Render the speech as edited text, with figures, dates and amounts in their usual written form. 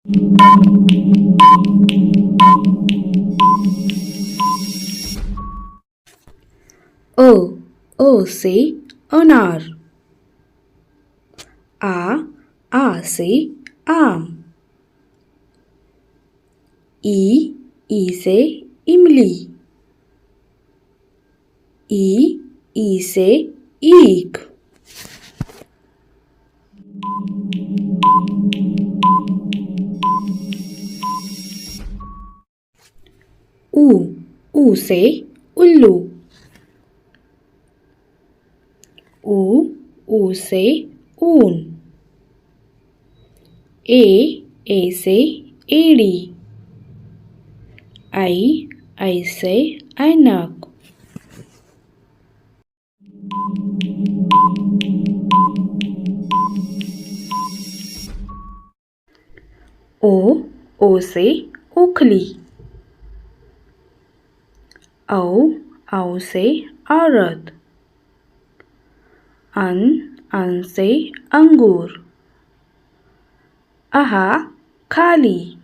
अ से अनार। आ से आम। ई से इमली। ई से ईख। ऊ से उल्लू। ऊ से ऊन। ए से एड़ी। आई से ऐनक। ओ से ओखली। औ से औरत। अन से अंगूर। खाली।